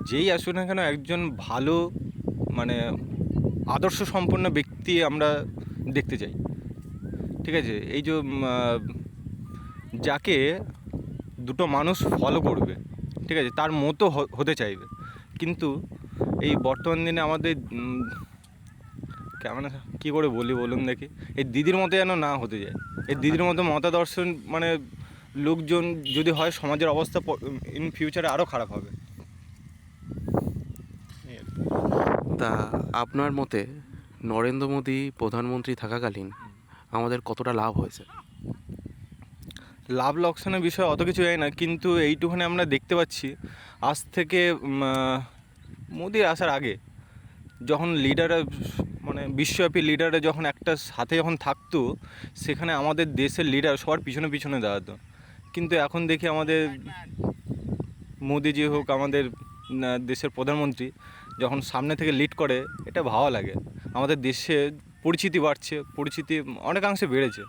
যেই আসুক না কেন একজন ভালো মানে আদর্শ সম্পন্ন ব্যক্তি আমরা দেখতে চাই। ঠিক আছে, এই যে যাকে দুটো মানুষ ফলো করবে, ঠিক আছে, তার মতো হতে চাইবে। কিন্তু এই বর্তমান দিনে আমাদের কেমন কী করে বলি বলুন দেখি, এই দিদির মতো যেন না হতে যায়। এই দিদির মতো মতাদর্শন মানে লোকজন যদি হয়, সমাজের অবস্থা ইন ফিউচারে আরও খারাপ হবে। তা আপনার মতে নরেন্দ্র মোদী প্রধানমন্ত্রী থাকাকালীন আমাদের কতটা লাভ হয়েছে? লাভ লোকসানের বিষয়ে অত কিছু জানি না, কিন্তু এইটুখানি আমরা দেখতে পাচ্ছি আজ থেকে মোদি আসার আগে যখন লিডাররা মানে বিশ্বব্যাপী লিডাররা যখন একটা সাথে যখন থাকতো, সেখানে আমাদের দেশের লিডার সবার পিছনে পিছনে দাঁড়াতো। কিন্তু এখন দেখি আমাদের মোদিজি হোক, আমাদের দেশের প্রধানমন্ত্রী যখন সামনে থেকে লিড করে, এটা ভালো লাগে। আমাদের দেশে পরিচিতি বাড়ছে, পরিচিতি অনেকাংশে বেড়েছে।